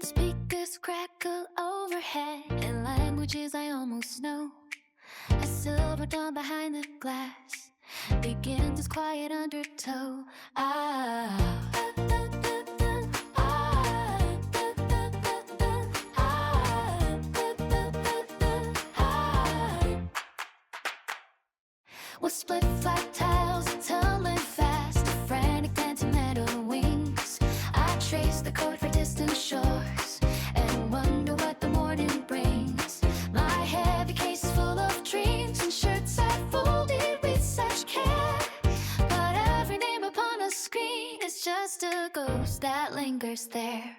speakers crackle overhead in languages I almost know. A silver dawn behind the glass begins its quiet undertow. With split flat tiles tumbling fast, a frantic dancing metal wings. I trace the code for distant shores and wonder what the morning brings. My heavy case is full of dreams and shirts I folded with such care. But every name upon a screen is just a ghost that lingers there.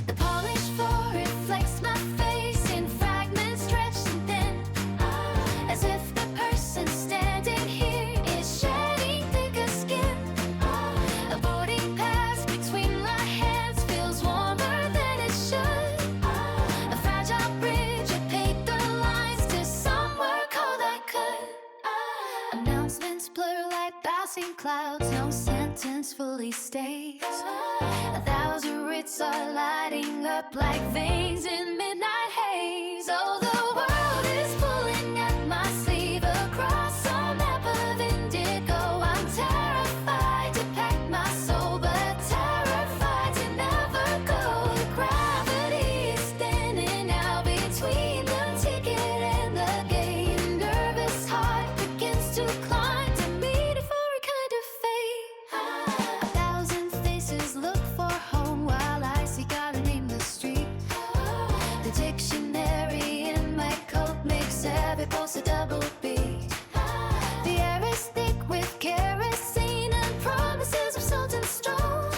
The polished floor reflects my face in fragments stretched and thin, as if the person standing here is shedding thicker skin. A boarding pass between my hands feels warmer than it should. A fragile bridge of paper lines to somewhere cold I could. Announcements blur like passing clouds, no sentence fully stays. 1,000 writs are lighting up like veins in midnight haze. Oh, the world is pulling at my sleeve across a map of indigo. I'm terrified to pack my soul, but terrified to never go. The gravity is thinning out between the ticket and the gate. A nervous heart begins to climb to meet a foreign kind of fate. 1,000 faces look for home while I seek out a nameless street. The dictionary in my coat makes every pulse a double beat. The air is thick with kerosene and promises of salt and straw.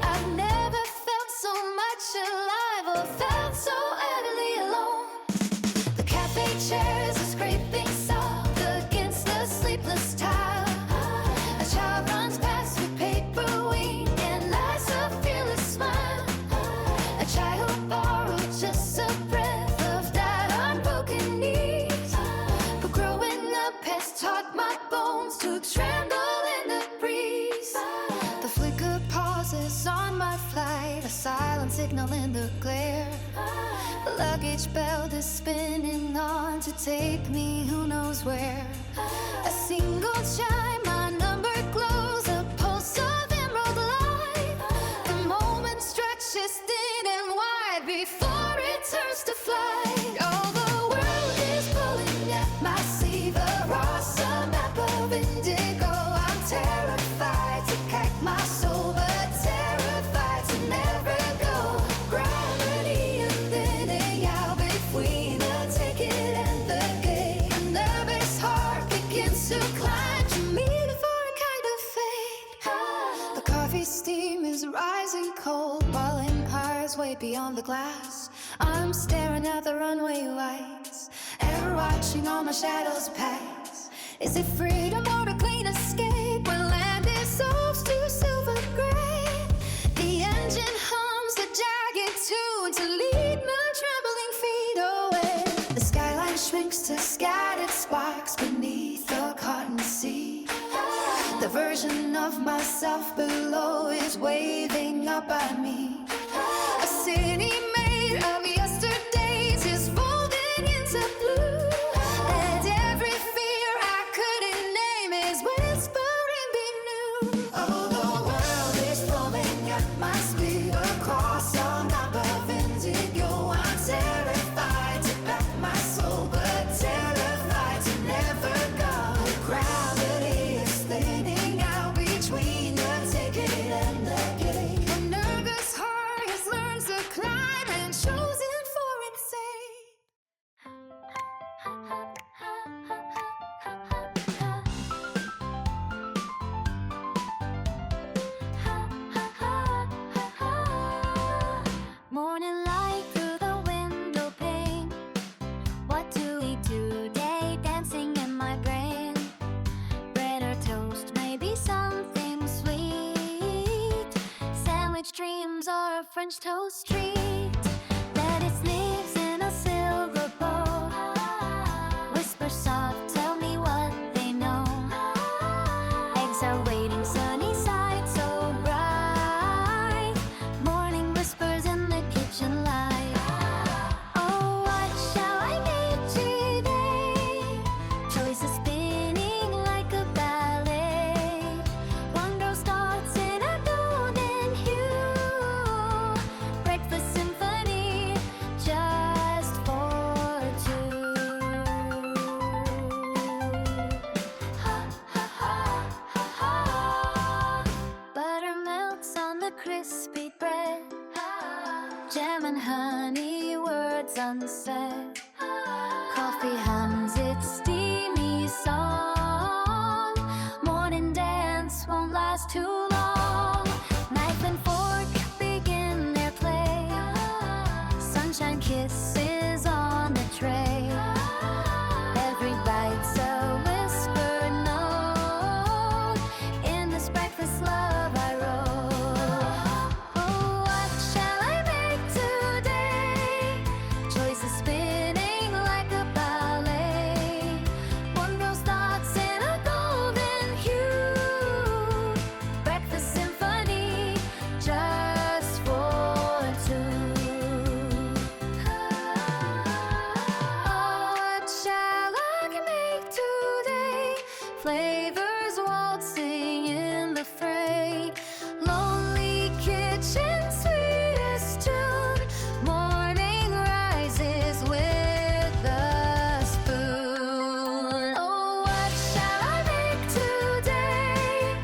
I've never felt so much alive or felt so utterly alone. The cafe chairs are scraping salt against the sleepless tile. A child runs past with paper wing and lights a fearless smile. A child who borrowed just a breath of that unbroken knees. But growing up has taught my bones to tremble in the breeze. The flicker pauses on my flight, a silent signal in the glare. The luggage belt is spinning on to take me who knows where. A single chime, my number glows, a pulse of emerald light. The moment stretches thin and wide before it turns to flight. Oh, the world is pulling at my sleeve across a map of indigo. I'm terrified to pack my soul, but terrified to never go. Gravity is thinning out between the ticket and the gate. A nervous heart begins to climb to meet a foreign kind of fate. The coffee steam is rising cold while empires wait beyond the glass. I'm staring at the runway lights, ever watching all my shadows pass. Is it freedom or a clean escape when land dissolves to silver gray? The engine hums a jagged tune to lead my trembling feet away. The skyline shrinks to scattered sparks beneath the cotton sea. The version of myself below is waving up at me. A city made of yesterdays is folding into blue, and every fear I couldn't name is whispering beneath. Oh, the world is pulling at my sleeve across a map of indigo. I'm terrified to pack my soul, but terrified to never go. Gravity is thinning out between the ticket and the gate. A nervous heart has learned to climb and chosen for its sake. Morning light through the window pane. What do we do today? Dancing in my brain. Bread or toast, maybe something sweet. Sandwich dreams or a French toast treat. Lettuce leaves in a silver bowl. Whisper soft, tell me what they know. Eggs are waiting, sunny side so bright. Morning whispers in the kitchen sunset. Coffee hums its steamy song. Morning dance won't last too long. Knife and fork begin their play. Sunshine kisses on the tray. Every bite's a whispered note. In this breakfast love I wrote. Oh, what shall I make today? Choices spinning like a ballet. One girl's thoughts in a golden hue. Breakfast symphony just for two. Oh, what shall I make today? Flavors waltzing in the fray. Lonely kitchen, sweetest tune. Morning rises with a spoon. Oh, what shall I make today?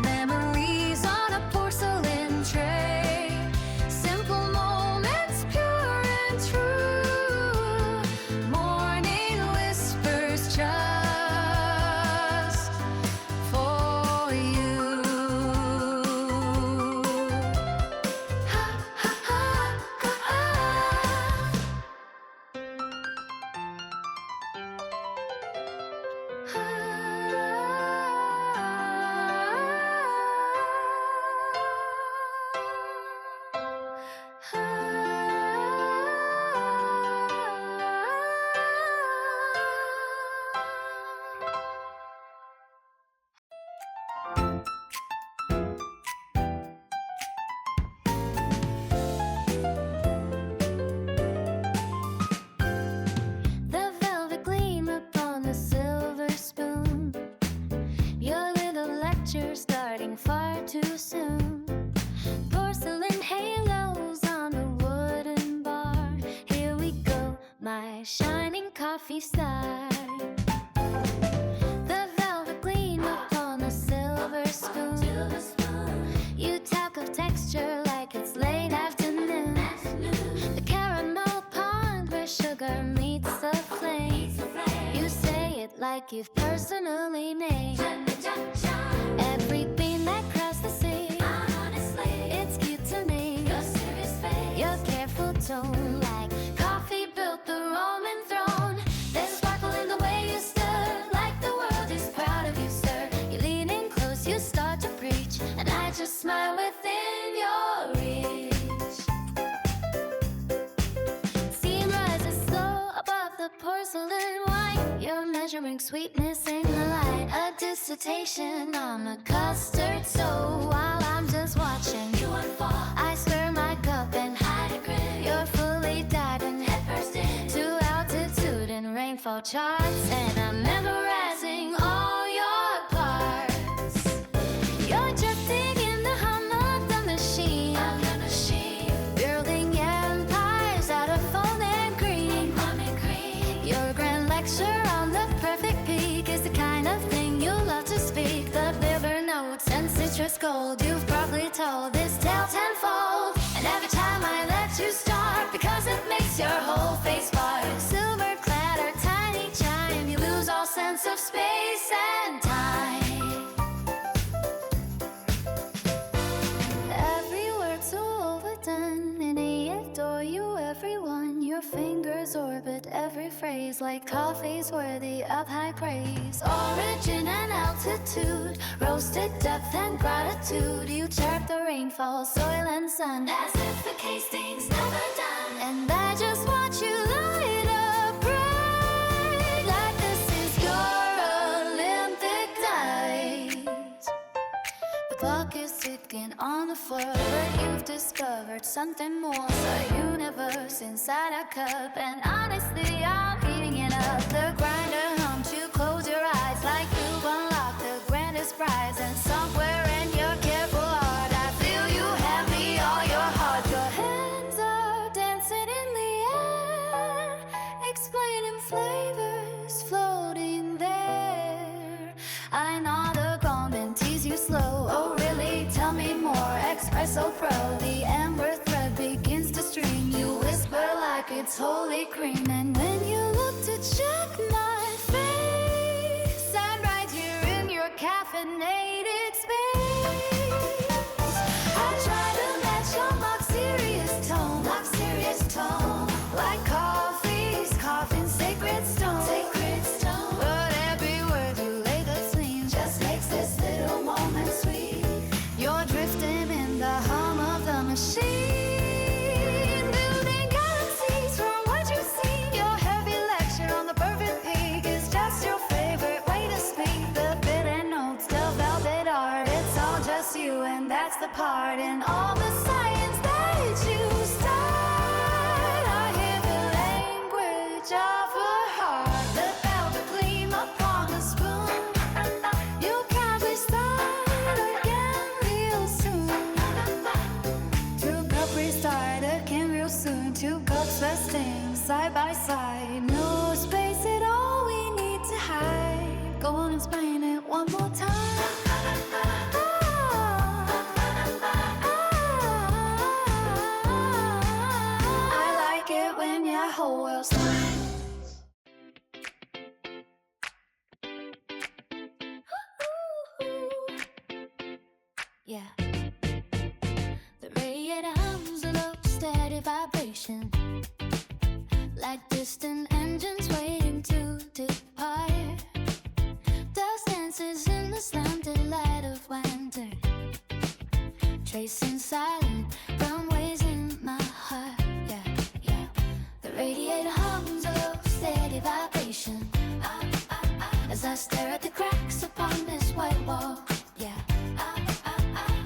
Memories on a porcelain tray. Simple moments, pure and true. Morning whispers just for you. Ha ha ha The velvet gleam upon the silver spoon. Your little lecture starting far too soon. Porcelain halos on a wooden bar. Here we go, my shining coffee star. The velvet gleam upon the silver spoon. You talk of texture like it's late afternoon. The caramel pond where sugar meets the flame. You say it like you've personally made every bean that crossed the sea. It's cute to me. Your careful tone, like coffee built the Roman throne. There's sparkle in the way you stir, like the world is proud of you, sir. You lean in close, you start to preach, and I just smile within your reach. Steam rises slow above the porcelain wine. You're measuring sweetness in the light. A dissertation on a custard. So while I'm just watching you unfold, I stir my cup and hide a grin. You're fully diving headfirst into altitude and rainfall charts, and I'm memorizing all your parts. You're drifting in the hum of the machine. Building empires out of foam and cream. Your grand lecture on the perfect peak is the kind of thing you love to speak. The bitter notes and citrus gold. You've probably told this tale tenfold. And every time I let you start, because it makes your whole face spark. Silver clatter, tiny chime. You lose all sense of space and time. Every word so overdone, and I adore you, everyone. Your fingers orbit every phrase like coffee's worthy of high praise. Origin and altitude, roasted depth and gratitude. You chirp the rainfall, soil and sun, as if the casting's never done. And I just watch you light up bright, like this is your Olympic night. The clock is ticking on the floor, but you've discovered something more. The universe inside a cup, and honestly I'm heating it up. The grinder humps, you close your eyes like you've unlocked the grandest prize. And somewhere in your careful heart, I feel you have me all your heart. Your hands are dancing in the air, explaining flavors floating there. I nod a gong and tease you slow. Oh really, tell me more. Espresso pro, the amber thread begins to stream. You whisper like it's holy cream. And when you look to check my face, I'm right here in your caffeinated space. I try to match your mock serious tone, like coffee's coughing sacred stone. But every word you lay the flame just makes this little moment sweet. You're drifting in the hum of the machine, building galaxies from what you see. Your heavy lecture on the perfect peak is just your favorite way to speak. The bitter notes, the velvet art, it's all just you, and that's the part in all the science that you start. I hear the language of a heart, the velvet gleam upon the spoon. You can't restart again real soon. Two cup restart again real soon. Two cups resting side by side. No space at all, we need to hide. Go on, explain it one more time. I like it when your whole world smiles. Yeah. The radiator hums a low steady vibration, like distant engines waiting to depart. Dust dances in the slanted light of winter, tracing silent runways in my heart. Yeah, yeah. The radiator hums a low steady vibration, as I stare at the cracks upon this white wall. Yeah.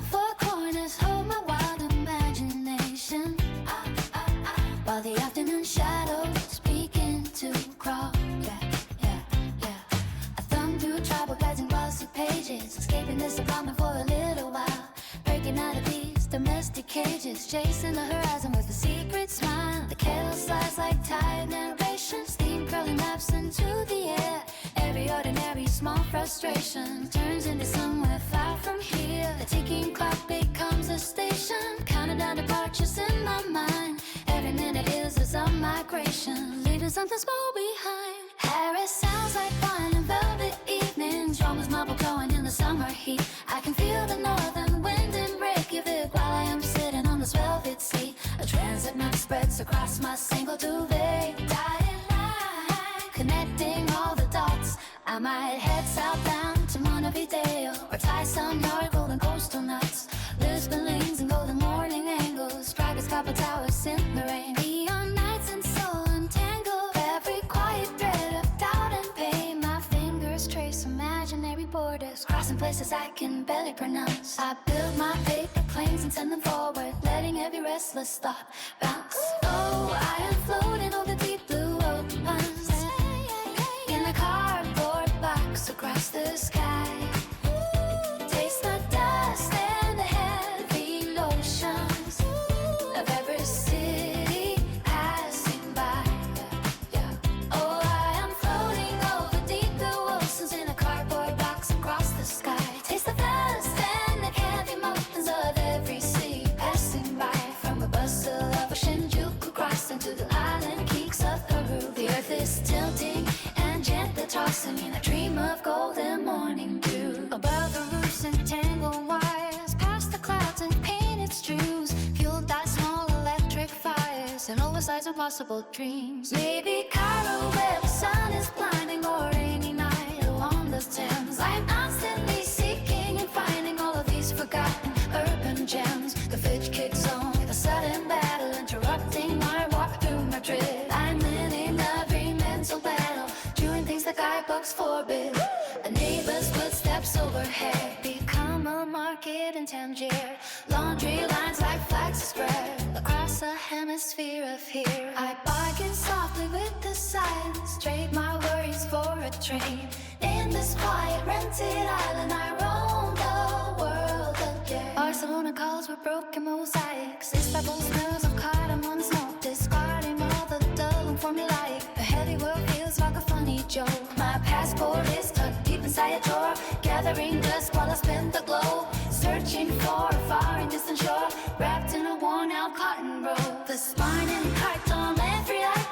Four corners hold my wild imagination, while the afternoon shadows begin to crawl. Yeah, yeah, yeah. I thumb through tribal guides and glossy pages, escaping this apartment for a little while, breaking out of these domestic cages, chasing the horizon with a secret smile. The kettle slides like tired narration, steam curling laps into the air. Every ordinary small frustration turns into somewhere far from here. The ticking clock becomes a station, counting down departures in my mind. Every minute is a migration, leaving something small behind. Paris sounds like wine and velvet evenings, Roma's marble glowing in the summer heat. I can feel the northern wind in Reykjavik while I am sitting on this velvet seat. A transit map spreads across my single duvet. Dying line, connecting all the dots. I might head southbound to Montevideo, or tie some yard golden coastal nuts. Lisbon lanes and golden morning angles, Prague's copper towers in the rain. Neon nights and soul untangled, every quiet thread of doubt and pain. My fingers trace imaginary borders, crossing places I can barely pronounce. I build my paper planes and send them forward, letting every restless thought bounce. Oh, I am floating over deep blue oceans, in a cardboard box across the sky. Taste the dust and the heavy lotions of every city passing by. Yeah. Oh, I am floating over deep blue oceans, in a cardboard box across the sky. Taste the dust and the heavy mountains of every city passing by. From a bustle of a Shinjuku crossing to the island peaks of Peru. The earth is tilting and gently tossing in a dream of golden morning dew. Above the roofs and tangled wires, past the clouds and painted streams, fueled by small electric fires and oversized impossible dreams. Maybe Cairo, where the sun is blinding, or a rainy night along the Thames. I'm constantly seeking and finding all of these forgotten urban gems. The fridge kicks on with a sudden battle, interrupting my walk through Madrid. I'm winning every mental battle, doing things the guidebooks forbid. A neighbor's footsteps overhead become a market in Tangier. Laundry lines like flags spread across a hemisphere of here. I bargain softly with the silence, trade my worries for a train. In this quiet rented island, I roam the world again. Barcelona calls with broken mosaics, Istanbul smells of cardamom smoke, discarding all the dull and formulaic. The heavy world feels like a funny joke. My passport is tucked deep inside a drawer, gathering dust while I spin the globe, searching for a far and distant shore, wrapped in a worn-out cotton robe. The spine and heart on every eye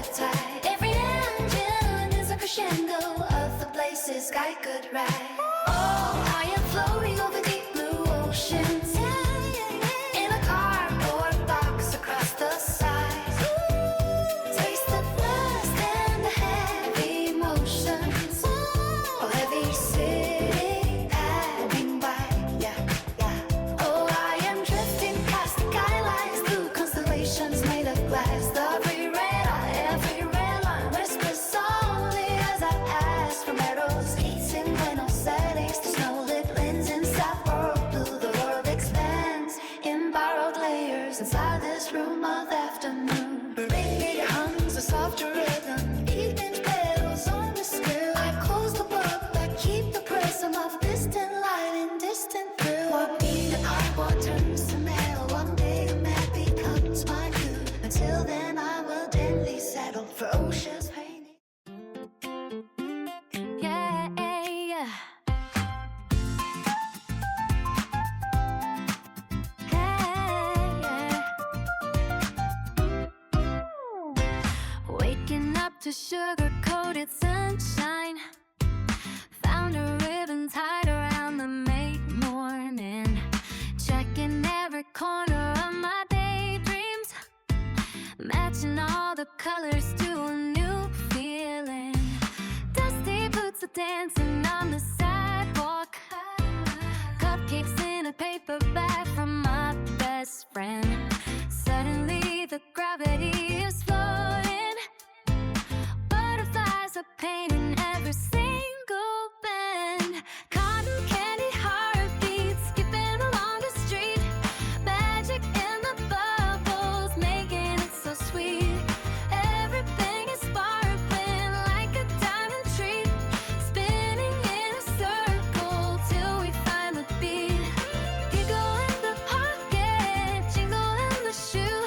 riptide. Every engine is a crescendo of the places sky could ride. Oh, I am floating over deep blue oceans in a cardboard box across the sides. Taste the lust and the heavy emotions. Oh, heavy city passing by. Yeah, yeah. Oh, I am drifting past the skylines through constellations made of glass. Every red line whispers softly as I pass from arrows eating when no settings to snow-lit lens inside world blue. The world expands in borrowed layers inside this room of afternoon. Radio hums a softer rhythm, evening bells on the scale. I close the book but keep the prism of distant light and distant thrill. What beat apart, what turns to metal. One day a map becomes my view. Until then I will gently settle for oceans painting. Yeah, yeah. Waking up to sugar-coated sunshine. Found a ribbon tied around the May morning. Checking every corner of my daydreams. Matching all the colors to a new feeling. Dusty boots are dancing on the sidewalk. Cupcakes in a paper bag from my best friend. Suddenly the gravity is floating. Butterflies are painting every single bend. Cotton candy heartbeats skipping along the street. Magic in the bubbles making it so sweet. Everything is sparkling like a diamond treat. Spinning in a circle till we find the beat. Giggle in the pocket, jingle in the shoe.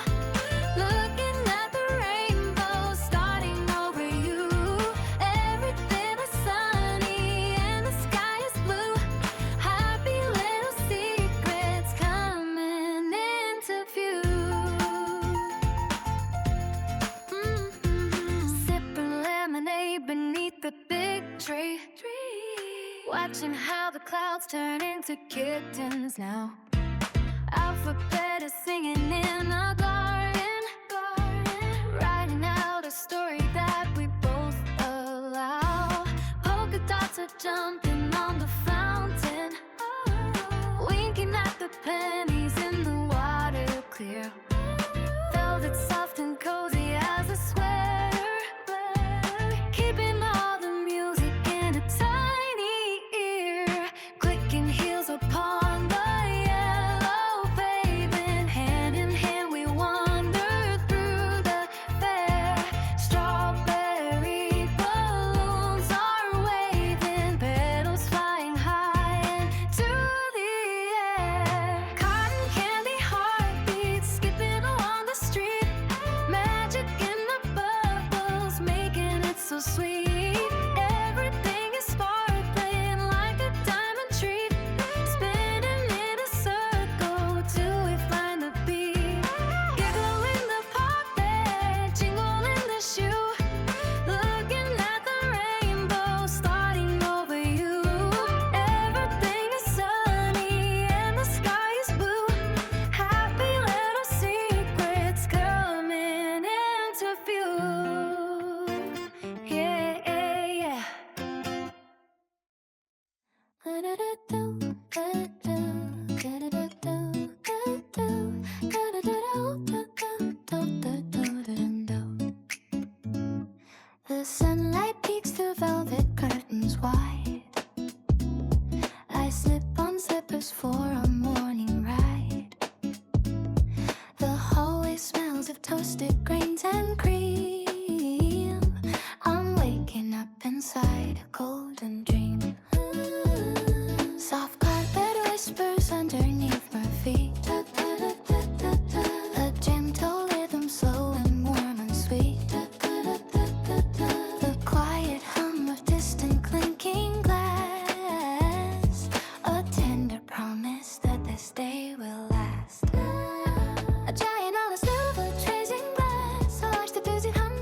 Looking at the rainbow starting over you. Everything is sunny and the sky is blue. Happy little secrets coming into view. Sipping lemonade beneath the big tree. Watching how the clouds turn into kittens now. Alphabet is singing in a garden. Writing out a story that we both allow. Polka dots are jumping on the fountain. Winking at the pennies in the water clear. Velvet soft and cozy as a sweater. Keeping all the music in a tiny ear. Clicking heels upon the yellow pavement. Hand in hand we wander through the fair. Strawberry balloons are waving. Petals flying high into the air. Cotton candy heartbeats skipping along the street. Magic in the bubbles making it so sweet. Everything is sparkling like a diamond treat. Spinning in a circle till we find the beat. Giggle in the pocket, jingle in the shoe. Looking at the rainbow starting over you. Everything is sunny and the sky is blue. Happy little secrets coming into view. Yeah, yeah. The sunlight peeks through velvet curtains wide. I slip on slippers for a morning ride. The hallway smells of toasted grains and cream. I'm waking up inside a golden dream. Soft carpet whispers underneath my feet. A gentle rhythm, slow and warm and sweet. The quiet hum of distant clinking glass. A tender promise that this day will last. A giant on a silver tracing glass. A large diffusing hum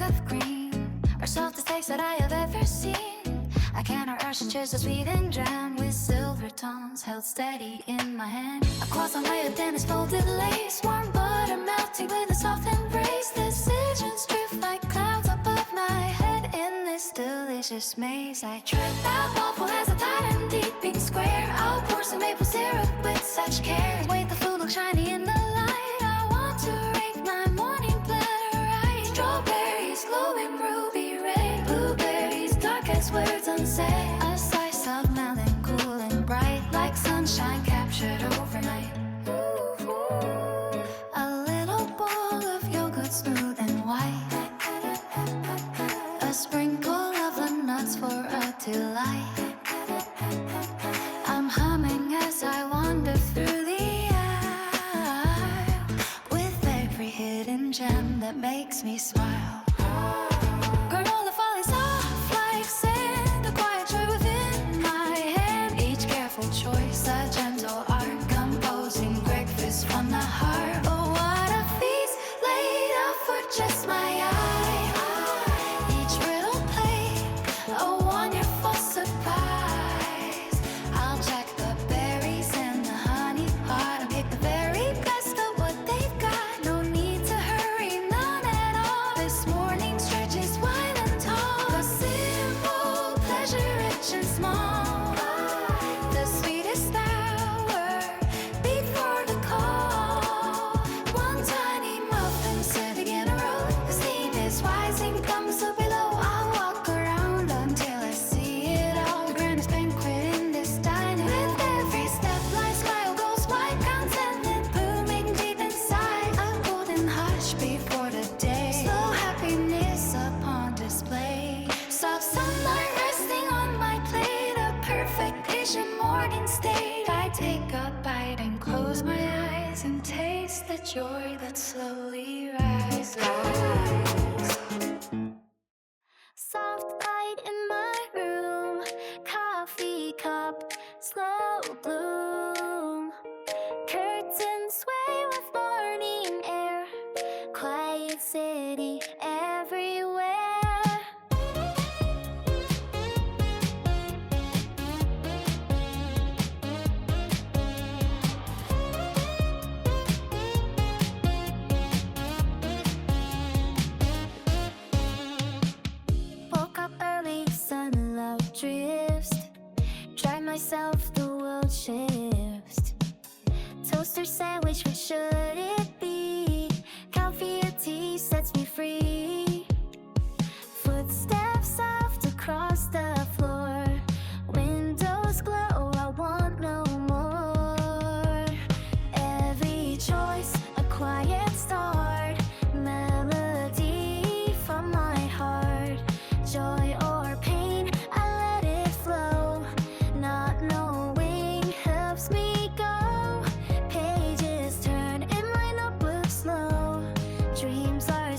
of green are softest taste that I have ever seen. I cannot rush and choose a sweet and jam with silver tongues held steady in my hand. Across on my thin is folded lace, warm butter melting with a soft embrace. Decisions drift like clouds above my head in this delicious maze. I tread that waffle as a tight and deep pink square. I'll pour some maple syrup with such care. Wait, the food looks shiny in the light. I want to rake my morning platter right. Strawberries glowing ruby red, blueberries dark as words unsaid. A slice of melon cool and bright like sunshine captured overnight. A little bowl of yogurt smooth and white. A sprinkle of the nuts for a delight. I'm humming as I wander through the aisle with every hidden gem that makes me smile. Granola falling soft like sand, a quiet joy within my hand. Each careful choice, a gentle art, composing breakfast from the heart. Oh, what a feast laid out for just my eye. Each little plate, a wonderful surprise. I'll check the berries and the honey pot and pick the very best of what they've got. No need to hurry, none at all. This morning stretches wide and tall. A simple pleasure, rich and small. The sweetest hour before the call. One tiny muffin sitting in a row. The steam is rising from so below. I'll walk around until I see it all. The grandest banquet in this dining. With every step, my smile goes wide. Contentment blooming deep inside. A golden hush before the day. Slow happiness upon display. Soft sunlight resting on my plate. A perfect vision morning state. I take a bite and close my eyes and taste the joy that slowly rises. Soft light in my room, coffee cup, slow bloom. Curtains sway with morning air, quiet city everywhere. Woke up early, sunlight drifts. Drive myself, the world shifts. Toaster sandwich, what should it be? Coffee or tea sets me free. Footsteps soft across the floor. Windows glow, I want no more. Every choice, a quiet start. Melody from my heart. Joy or pain, I let it flow. Not knowing helps me go. Pages turn in my notebook slow. Dreams are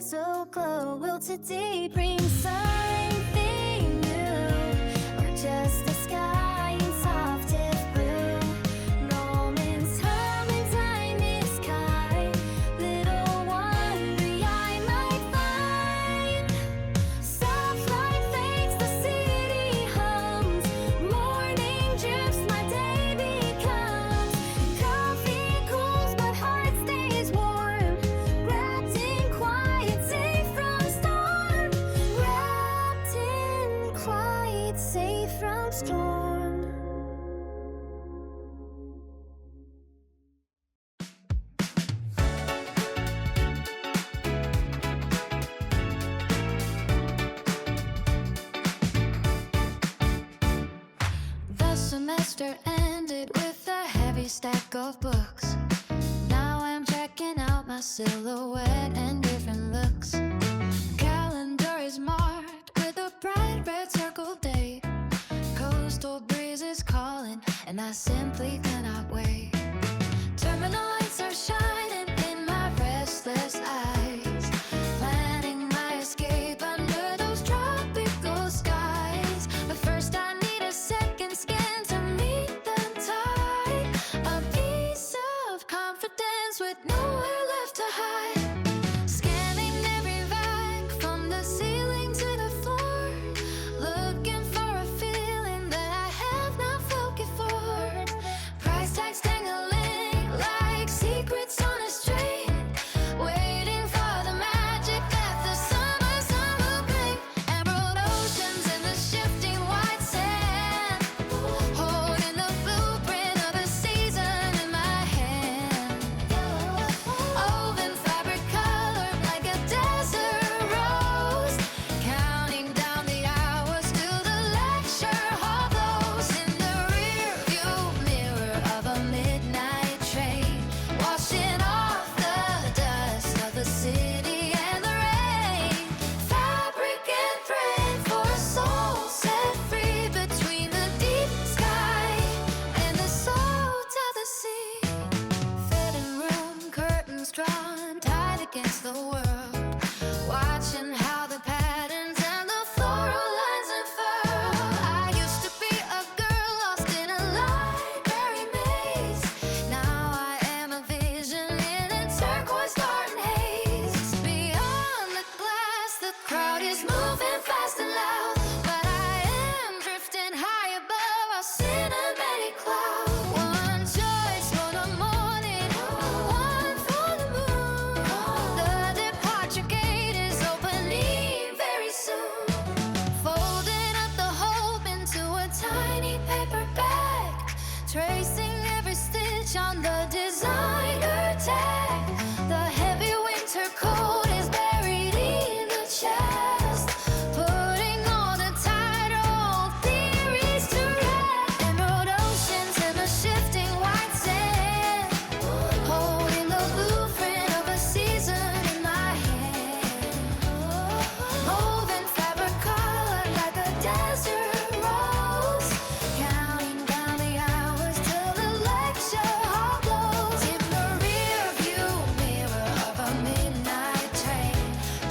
so close to deep. Bring something new, or just the sky in softest blue. Moments hum in tiny sky. Little wonder I might find. Soft light fades, the city hums. Morning drips, my day becomes. Coffee cools, but heart stays warm. Wrapped in quiet, safe from storm. Wrapped in quiet, safe from storm. The semester ended with a heavy stack of books. Now I'm checking out my silhouette and different looks. Calendar is marked with a bright red circle date. Coastal breeze is calling, and I simply cannot wait. Terminal lights are shining in my restless eyes, planning my escape under those tropical skies. But first I need a second scan to meet the tide. A piece of confidence with nowhere left to hide. Scanning every bag from the ceiling to the floor, looking for a feeling that I have not felt before. Price tags dangling like secrets on a string, waiting for the magic that the summer sun will bring. Emerald oceans in the shifting white sand, holding the blueprint of a season in my hand. Woven fabric colored like a desert rose, counting down the hours till the lecture hall blows. In the rear view mirror of a midnight train, washing off the dust of the city and the rain. Fabric and thread for a soul set free between the deep sky and the salt of the sea. Fitting room curtains drawn tight against the world, watching how the patterns and the floral lines unfurl. I used to be a girl lost in a library maze. Now I am a vision in a turquoise garden haze. Beyond the glass, the crowd is moving fast and loud, but I am drifting high above a cinematic cloud. One choice for the morning, one for the moon. The departure gate is opening very soon. Folding up the hope into a tiny paper bag, tracing every stitch on the designer tag. The heavy winter coat is buried in the chest, putting all the tighter old theories to rest. Emerald oceans in the shifting white sand, holding the blueprint of a season in my hand. Woven fabric colored like a desert rose, counting down the hours till the lecture hall blows. In the rear view mirror of a midnight train,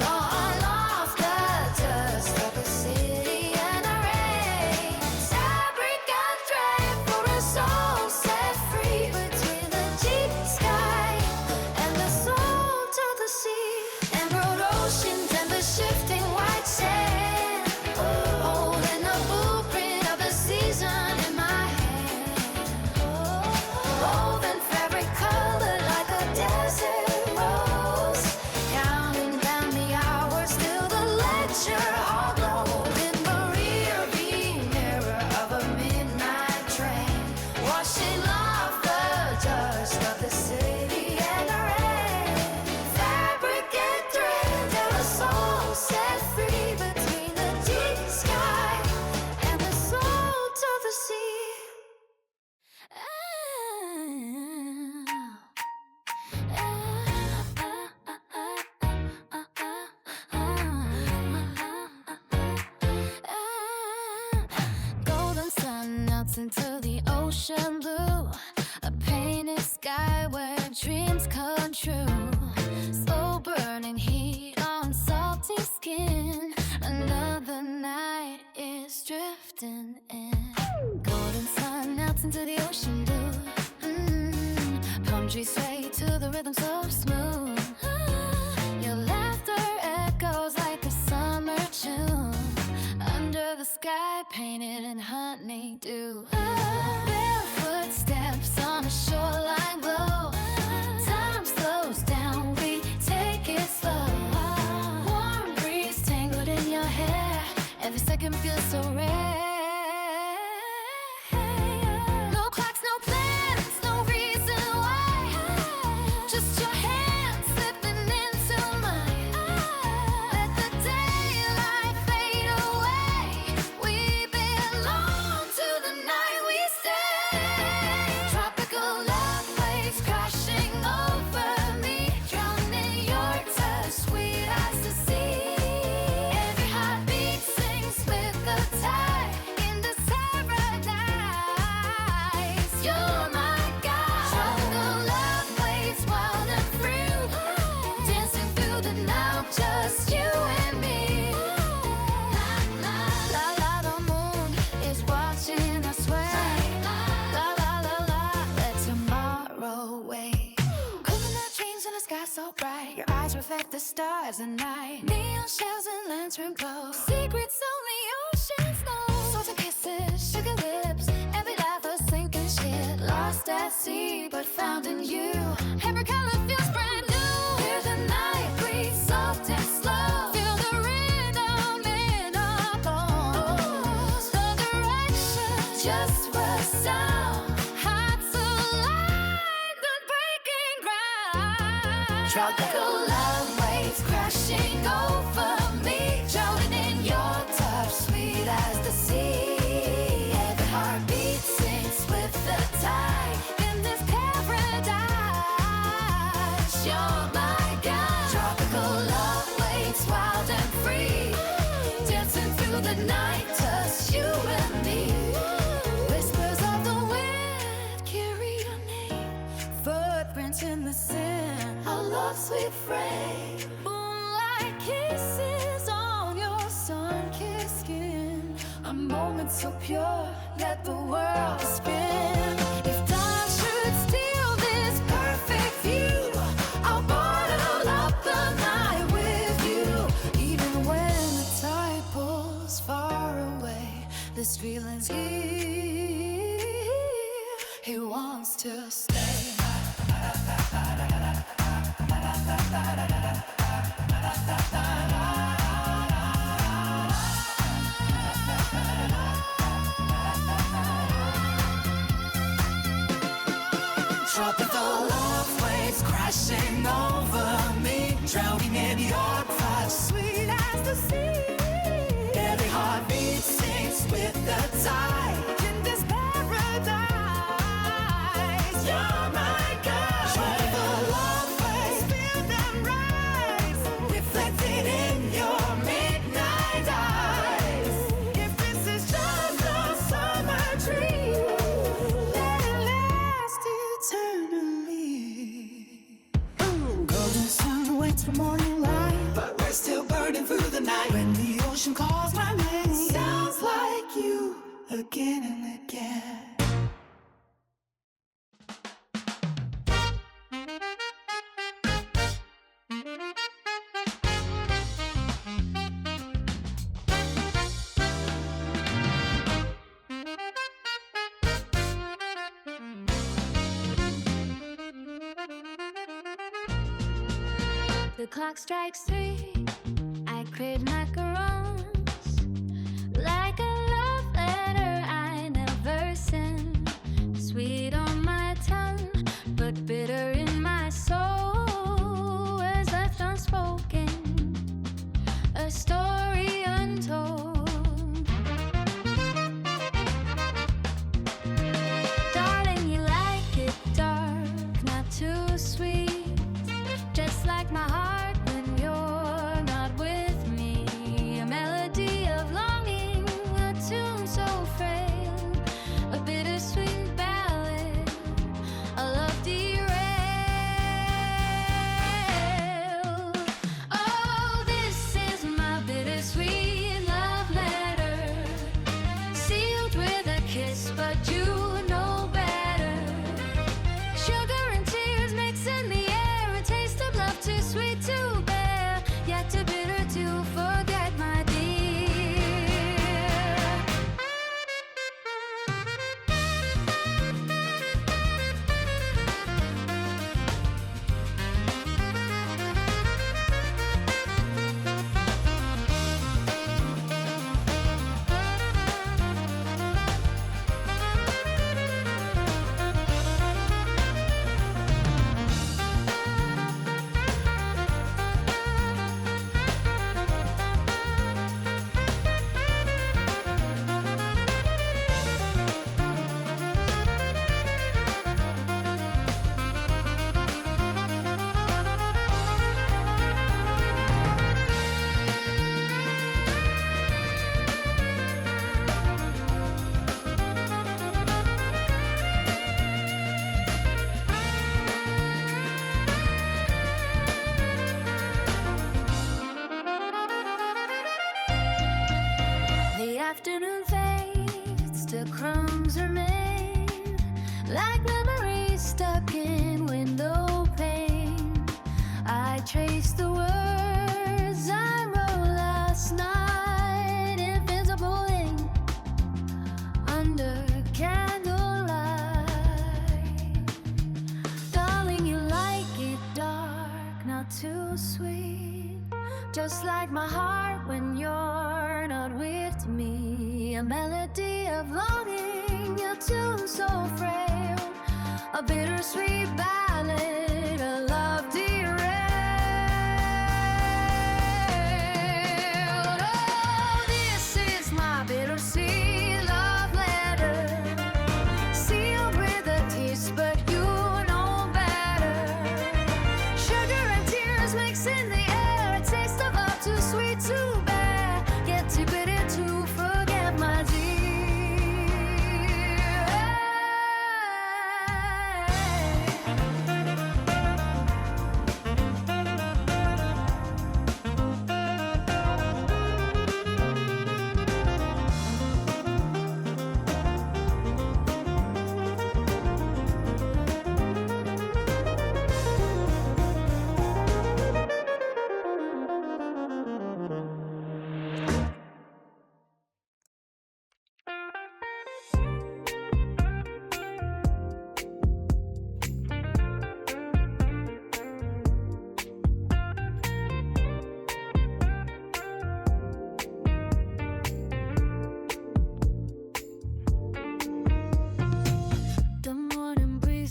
gone off the dust of the city and the rain. Fabric and thread for a soul set free between the deep sky and the salt of the sea. Emerald oceans and the shifting white sand, holding the blueprint of a season in my hand. Woven fabric colored like a desert rose, counting down the hours till the lecture hall blows. In the rear view mirror of a midnight train, washing off the dust of the city and the rain. Fabric and thread till a soul set free between the deep sky and the salt of the sea. Golden sun melts into the ocean blue, a painted sky where dreams come true. Slow burning heat on Palm trees sway to the rhythm so smooth. Your laughter echoes like a summer tune under the sky painted in honeydew. Barefoot steps on a shoreline glow. Time slows down, we take it slow. Warm breeze tangled in your hair. Every second feels so rare. No clocks, no plans, no reason why. Just your hand slipping into mine. Let the daylight fade away. We belong to the night we stay. Tropical love waves crashing over me, drowning in your touch, sweet as the sea. Every heartbeat sings with the tide in this paradise. You're my guide. Tropical love waves wild and free, dancing through the night, just you and me. La la la, the moon is watching us sway. La la la la, let tomorrow wait. Coconut dreams in a sky so bright. Your eyes reflect the stars at night. Neon shells and lantern glow. Secrets only oceans know. Salted kisses, sugar lips. Every laugh a sinking ship. Lost at sea, but found in you. Every color feels brand new. Hear the night breeze, soft and slow. Feel the rhythm in our bones. No direction, just a sound. Hearts aligned, the breaking ground. Tropical love waves crashing over me, drowning in your touch, sweet as the sea. Every heartbeat sings with the tide in this paradise. You're my guide. Tropical love waves wild and free, dancing through the night, just you and me. Whispers of the wind carry your name, footprints in the sand. Our love, sweet frame. Moonlight kisses on your sun-kissed skin. A moment so pure, let the world spin. If time should steal this perfect view, I'll bottle up the night with you. Even when the tide pulls far away, this feeling's here. He wants to stay. Tropical love waves crashing over me, drowning in your touch, sweet as the sea. Every heartbeat sings with the tide in this paradise. You're my guide. Tropical love waves, feel them rise, reflected in your midnight eyes. If this is just a summer dream, let it last eternally. Golden sun waits for morning light, but we're still burning through the night. When the ocean calls my name, sounds like you again and again. The clock strikes 3. I crave macarons like a love letter I never sent. Sweet on my tongue, but bitter in my soul. Words left unspoken, a story untold. Darling, you like it dark, not too sweet. Just like my heart when you're not with me. Just like my heart when you're not with me. A melody of longing, a tune so frail. A bittersweet ballad, a love derailed. Oh, this is my bittersweet love letter, sealed with a kiss, but you know better. Sugar and tears mixed in the air, a taste of love too sweet to bear, yet too bitter to forget, my dear.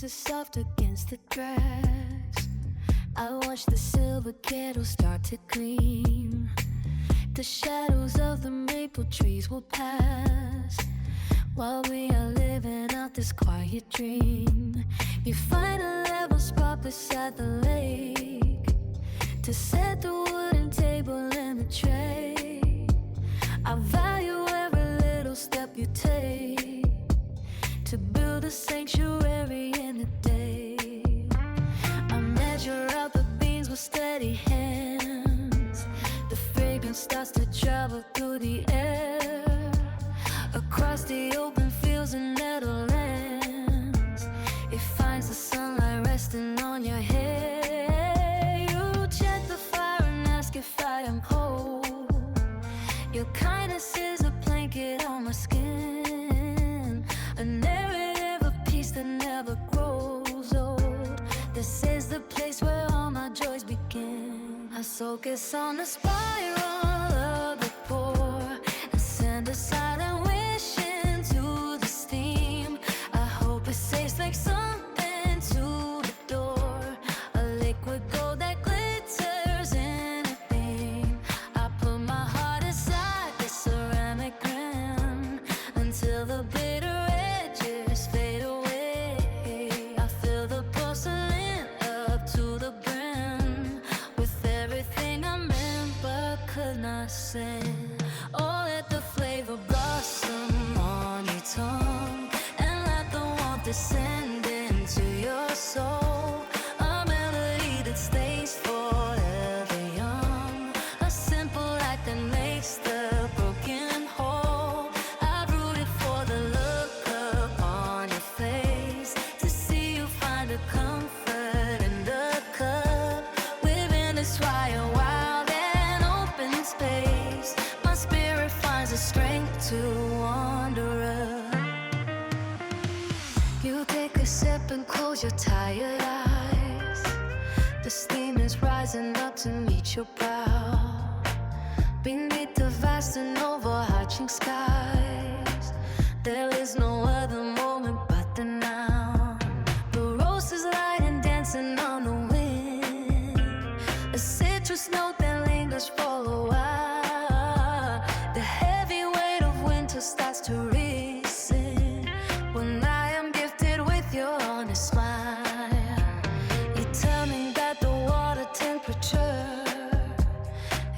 Soft against the grass, I watch the silver kettle start to gleam. The shadows of the maple trees will pass while we are living out this quiet dream. You find a level spot beside the lake to set the wooden table and the tray. I value every little step you take to build a sanctuary in the day. I measure out the beans with steady hands. The fragrance starts to travel through the air, across the open fields and meadowlands. It finds the sunlight resting on your hair. You check the fire and ask if I am cold. Your kindness is a blanket on my skin, a narrative of peace that never grows old. This is the place where all my joys begin. I focus on the spiral of the pour and send a silent wish into the steam. I hope it tastes like something to the door, a liquid gold that glitters in a beam. I put my heart inside the ceramic rim until the bitter edges fade away. I fill the porcelain up to the brim with everything I meant but could not say. Oh, let the flavor blossom on your tongue and let the warmth descend into your soul. A melody that stays forever young, a simple act that makes the broken whole. I've rooted for the look upon your face, to see you find a comfort in the cup. Within this wide, wild and open space, my spirit finds the strength to wander up. You take a sip and close your tired eyes. The steam is rising up to meet your brow. Beneath the vast and overarching skies, there is no other moment but the now. The rose is light and dancing on the wind, a citrus note that lingers for a while. The heavy weight of winter starts to rescind when I am gifted with your honest smile. You tell me that the water temperature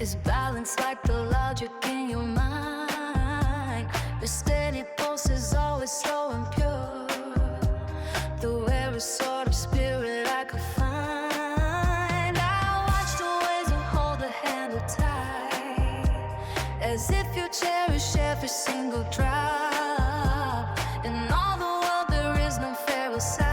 is balanced like the logic in your mind. The steady pulse is always slow and pure, the rarest sort of spirit I could find. I watch the waves that hold the handle tight, as if you cherish every single drop. In all the world there is no fairer sight.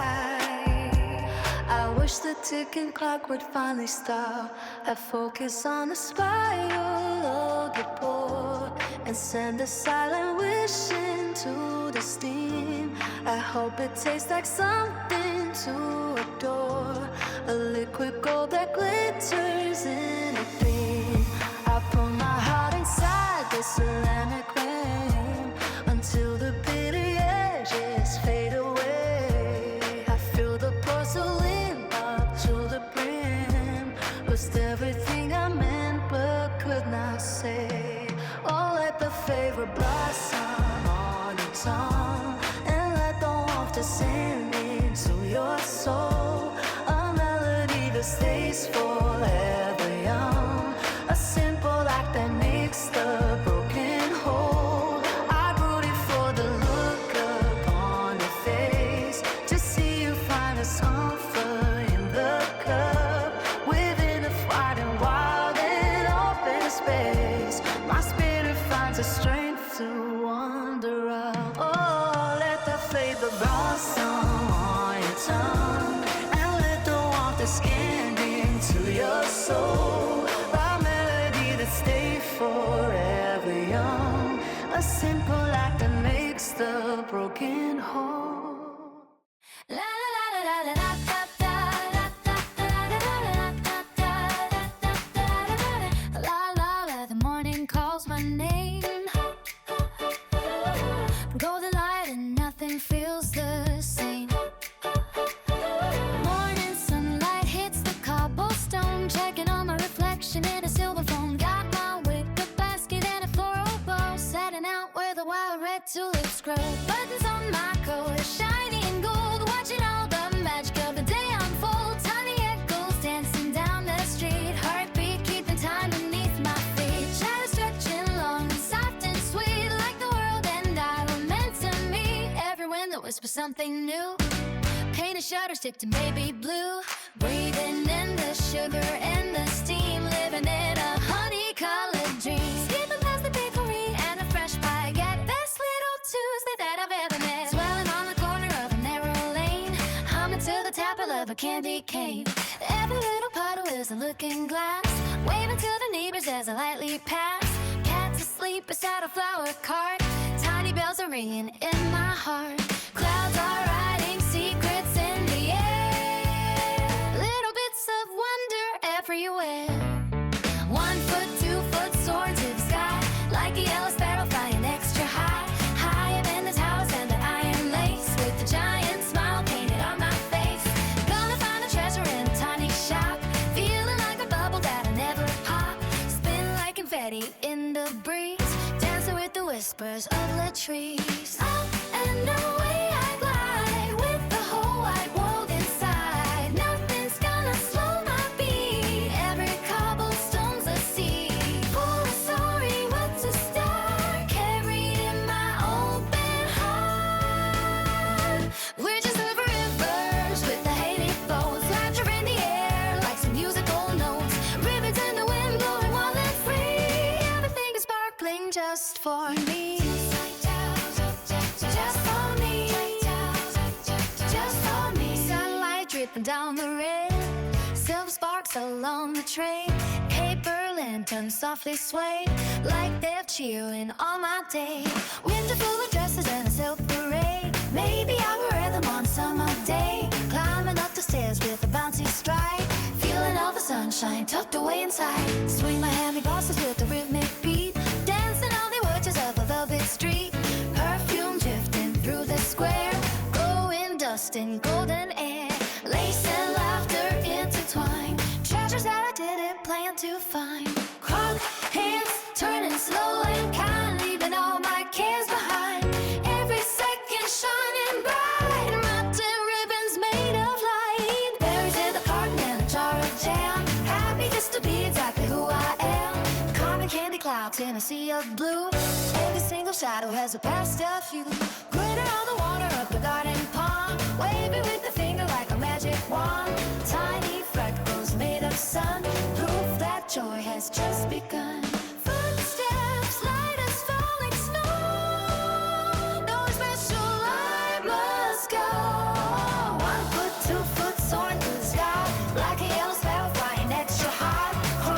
I wish the ticking clock would finally stop. I focus on the spiral of the pour and send a silent wish into the steam. I hope it tastes like something to adore, a liquid gold that glitters in a beam. to scan into your soul. A melody that stays forever young. A simple act that makes the broken whole. La la la la la la la. Calls my name. Golden light and nothing feels the same. Morning sunlight hits the cobblestone. Checking on my reflection in a silver phone. Got my wicker basket and a floral bow. Setting out where the wild red tulips grow. Buttons on my coat are shiny and gold. Watching all the magic of the day unfold. Tiny echoes dancing down the street. Heartbeat keeping time beneath my feet. Shadows stretching long and soft and sweet. Like the world and I were meant to meet. Every window whispers something new. Painted shutters dipped in baby blue. Breathing in the sugar and the steam. Living in a honey-colored dream. Skipping past the bakery and a fresh baguette. Best little Tuesday that I've ever met. Swelling on the corner of a narrow lane. Humming to the tapping of a candy cane. Every little puddle is a looking glass. Waving to the neighbors as I lightly pass. Cats asleep beside a flower cart. Tiny bells are ringing in my heart. Clouds are writing secrets in the air. Little bits of wonder everywhere. 1 foot, 2 foot, soaring to the sky. Like a yellow sparrow flying extra high. High up in the towers and the iron lace. With a giant smile painted on my face. Gonna find a treasure in a tiny shop. Feeling like a bubble that'll never pop. Spin like confetti in the breeze. Dancing with the whispers of the trees. Up and away I glide. With the whole wide world inside. Nothing's gonna slow my beat. Every cobblestone's a sea. Full of story, what's a star? Carried in my open heart. We're just little rivers with the Haiti boats. Laughter in the air like some musical notes. Ribbons in the wind blowing wild and free. Everything is sparkling just for me. Just for me. Just for me. Sunlight dripping down the rail. Silver sparks along the train. Paper lanterns softly sway. Like they're cheering on my day. Winter full of dresses and a silk parade. Maybe I will wear them on a summer day. Climbing up the stairs with a bouncy stride. Feeling all the sunshine tucked away inside. Swing my heavy bosses with a rhythmic beat. Dancing on the arches of a velvet street. Perfume drifting through the square. Glowing dust in golden air. Lace and laughter intertwined. Treasures that I didn't plan to find. Crook hands turning slow and kind. Leaving all my cares behind. Every second shining bright. Mountain ribbons made of light. Berries in the garden and a jar of jam. Happy just to be exactly who I am. Common candy clouds in a sea of blue. Every single shadow has a pastel hue. Glitter on the water of the garden pond. Waving with the finger like a magic wand. Tiny freckles made of sun. Proof that joy has just begun. Footsteps light as falling snow. No special I must go. 1 foot, 2 foot, soaring through the sky. Like a yellow sparrow flying extra high.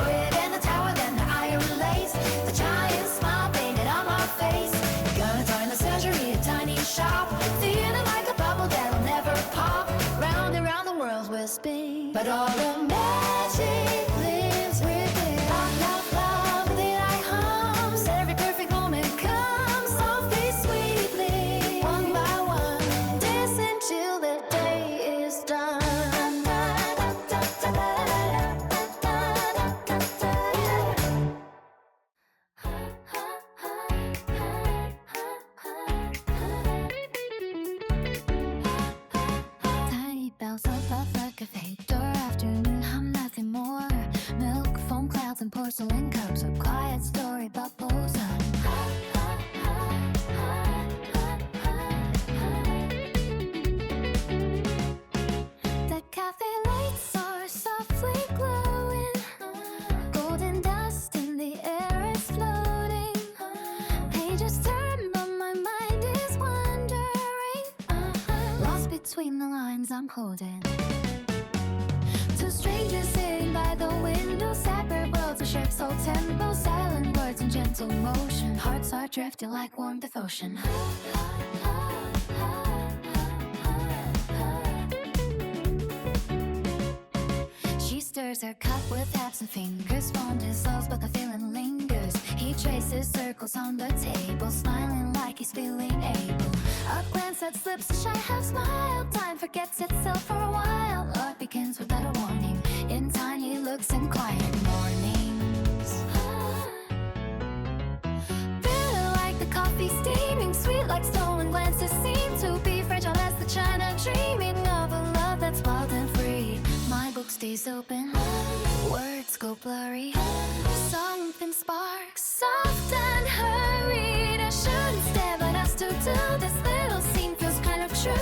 Red in the tower, then the iron lace. The giant smile painted on my face. Gonna join the surgery, a tiny shop. Feeling like a bubble that'll never pop. Round and round the world we'll spin. But all the magic lives within. Love, love, love, within I hum. Every perfect moment comes softly, sweetly. One by one, dancing till the day is done. Tiny bells above like a fate door. Afternoon, I'm nothing more. Milk, foam clouds, and porcelain cups. A quiet story bubbles up. The cafe lights are softly glowing. Golden dust in the air is floating. Pages turn, but my mind is wandering. Lost between the lines I'm holding. To strangers sitting by the window, separate worlds, a shared soul tempo, silent words in gentle motion. Hearts are drifting like warm devotion. She stirs her cup with absent fingers, one dissolves but the feeling lingers. He traces circles on the table, smiling like he's feeling able. A glance that slips a shy half smile, time forgets itself for a while. Love begins without a warning, in tiny looks and quiet mornings. Bitter like the coffee steaming, sweet like stolen glances seem to be fragile as the china, dreaming of a love that's wild and free. My book stays open, words go blurry, something sparks, soft and hurried. I shouldn't stare, but I still do. This little scene feels kind of true.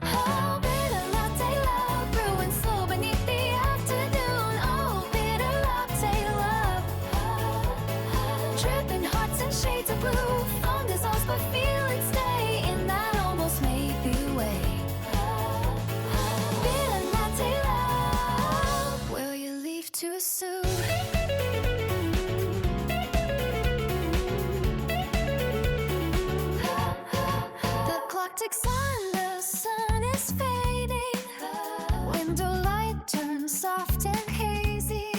Oh, bitter latte love, brewing slow beneath the afternoon. Oh, bitter latte love, dripping hearts and shades of blue. Phone dissolves, but feelings stay in that almost maybe way. Bitter latte love, will you leave too soon? The clock ticks on, the sun is fading. Window light turns soft and hazy.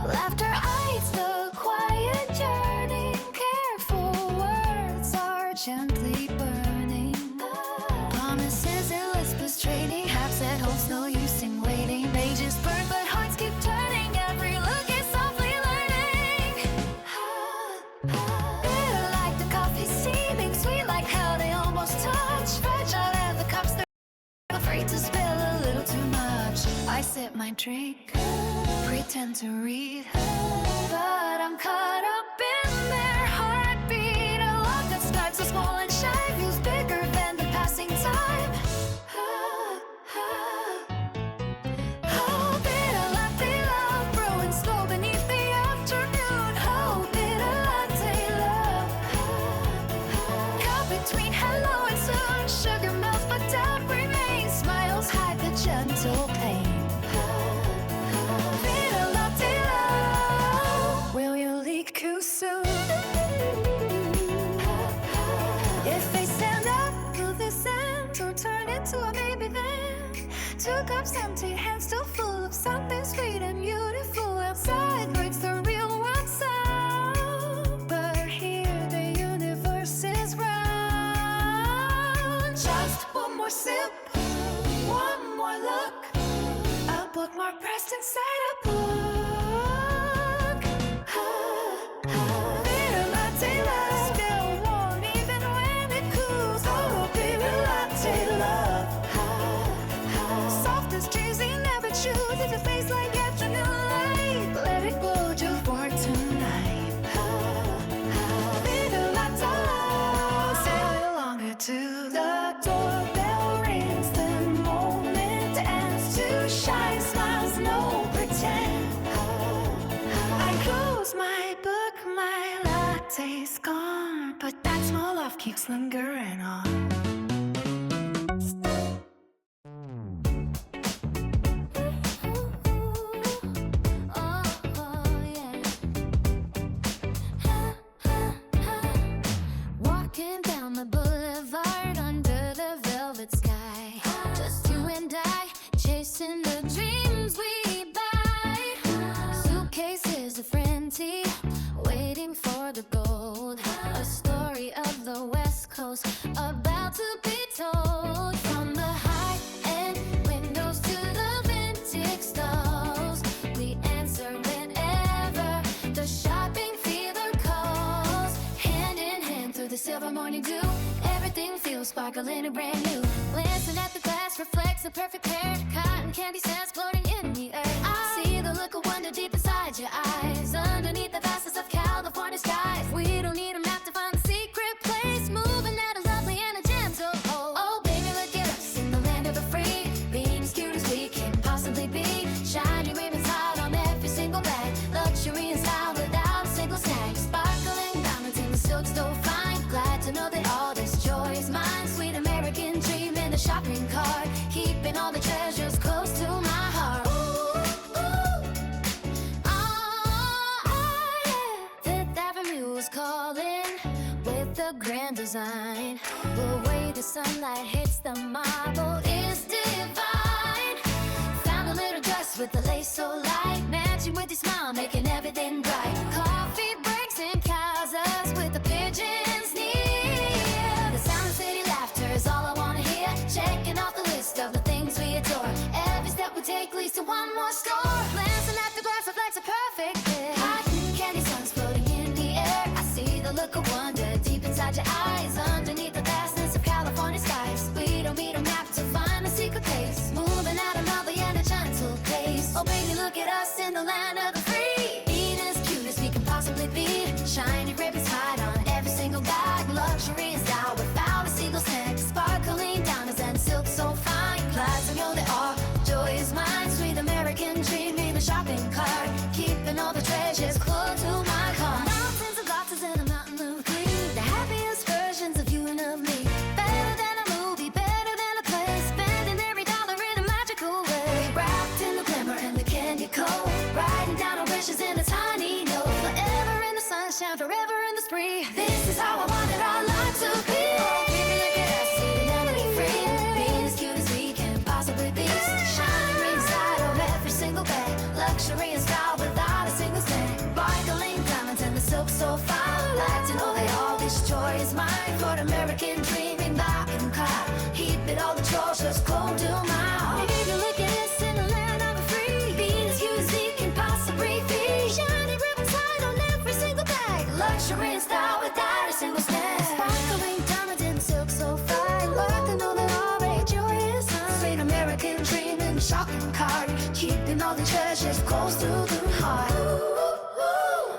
Laughter hides the quiet yearning. Careful words are gently burning. Promises and whispers trading. Half said hopes, no use in waiting. Pages burn, but hearts keep turning. Every look is softly learning. Bitter like the coffee steaming, sweet like hell they almost touch. Fragile as the cups they're afraid to spill a little too much. I sip my drink, pretend to read, but I'm caught up in their heartbeat. A love that starts so small and shy feels bigger than the passing time. Oh, bitter latte love, brewing slow beneath the afternoon. Oh, bitter latte love, caught between hello and soon. Sugar melts but doubt remains, smiles hide the gentle pain. Bitter latte love, will you leak too soon? If they stand up, will this end or turn into a maybe then? Two cups empty, hands still full of something sweet and beautiful. Outside breaks the real world sound, but here the universe is round. Just one more sip, one more look, a bookmark pressed inside a book. Bitter latte love, still warm even when it cools. Oh, bitter latte love, soft as cheesy, never choose. It's a face like afternoon light. Let it glow just for tonight. Bitter latte love, stay longer till the doorbell rings. The moment ends, to shine smiles, no pretend. I close my book, my latte's gone, but that small love keeps lingering on. Walking down the boulevard under the velvet sky, just you and I, chasing the dreams we buy. Suitcases of frenzy, waiting for the gold. A story of the West Coast about to be told. From the high-end windows to the vintage stalls, we answer whenever the shopping fever calls. Hand in hand through the silver morning dew, everything feels sparkling and brand new. Glancing at the glass reflects the perfect pair. Cotton candy scents floating in the air. I see the look of wonder deep inside your eyes, underneath the vastness of California skies. We don't need a map to find the secret place, moving at a lovely and a gentle oh. Oh baby, look at us in the land of the free, being as cute as we can possibly be. Shiny rainbows out on every single bag, luxury and style without a single snag. Sparkling diamonds in the silk so fine, glad to know that all this joy is mine. Sweet American dream in a shopping cart, all the treasures close to my heart. Ooh, ooh. Fifth Avenue's calling with the grand design. The way the sunlight hits the marble is divine. Found a little dress with the lace so light, matching with your smile, making everything bright. Coffee breaks and casas with the pigeons near. The sound of city laughter is all I wanna hear. Checking off the list of the things we adore. Every step we take leads to one more store. Glancing at the glass reflects a perfect fit. Cotton candy suns floating in the air. I see the look of wonder deep inside your eyes. Underneath the vastness of California skies, we don't need a map to find a secret place. Moving at a lovely and a gentle pace. Oh baby, look at us in the land of the free. Being as cute as we can possibly be. Shiny ribbons tied on every single bag. Luxury and style without a single cent. Sparkling diamonds and silk so fine. Clouds, I know they are. Joy is mine. Sweet American dream in a shopping cart. Keeping all the treasures close to my heart. Mountains of glasses and a mountain of green. The happiest versions of you and of me. Better than a movie, better than a play. Spending every dollar in a magical way. Wrapped in the glamour and the candy coat. Writing down our wishes in a tiny note. Forever in the sunshine, forever in the spree. This is how I wanted our life to be. Oh, baby, look at us, sitting melody free. Being as cute as we can possibly be. Shining inside of every single bag. Luxury and style without a single cent. Sparkling diamonds and the silk so fine. Like to know that all this joy is mine. For the American dreaming back in car. Keeping all the treasures close to my heart. Baby, look at us in the land of the free. Being as cute as we can possibly be. Shining ribbons tied on every single bag. Luxury and style without a single cent. Sparkling diamonds and silk so fine. Like to know that already joy is mine. Sweet American dream in a shopping cart. Keeping all the treasures close to the heart. Ooh, ooh.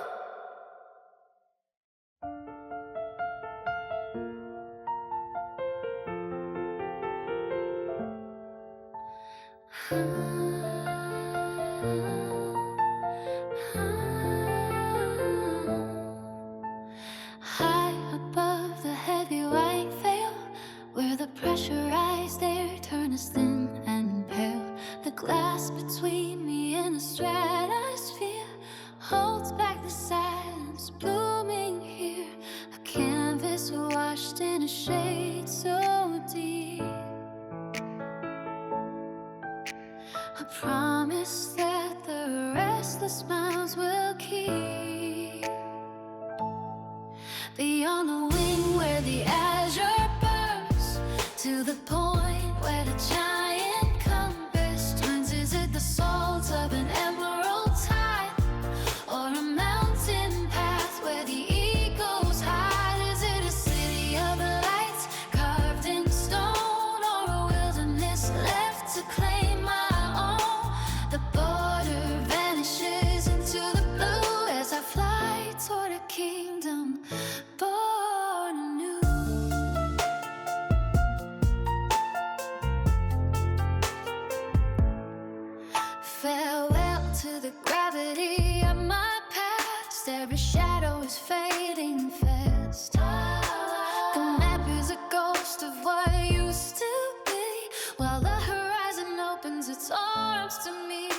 High above the heavy white veil, where the pressurized air turns thin and pale. The glass between me and the stratosphere holds back the silence blooming here. A canvas washed in a shade so deep. I promise that the restless smiles will keep. Beyond the wing where the azure burns, to the point where the giant compass turns. Is it the salt of an emerald tide, or a mountain path where the eagles hide? Is it a city of lights carved in stone, or a wilderness left to claim my own? The border vanishes into the blue as I fly toward a kingdom born anew. Farewell to the gravity of my past. Every shadow is fading fast. The map is a ghost of what used to be, while the horizon opens its arms to me.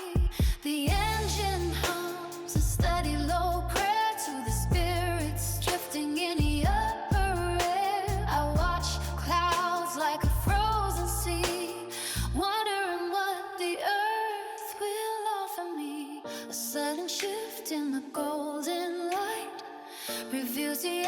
The engine hums a steady low prayer to the spirits drifting in the upper air. I watch clouds like a frozen sea, wondering what the earth will offer me. A sudden shift in the golden light reveals the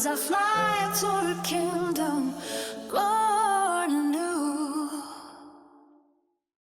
as I fly to a kingdom. Go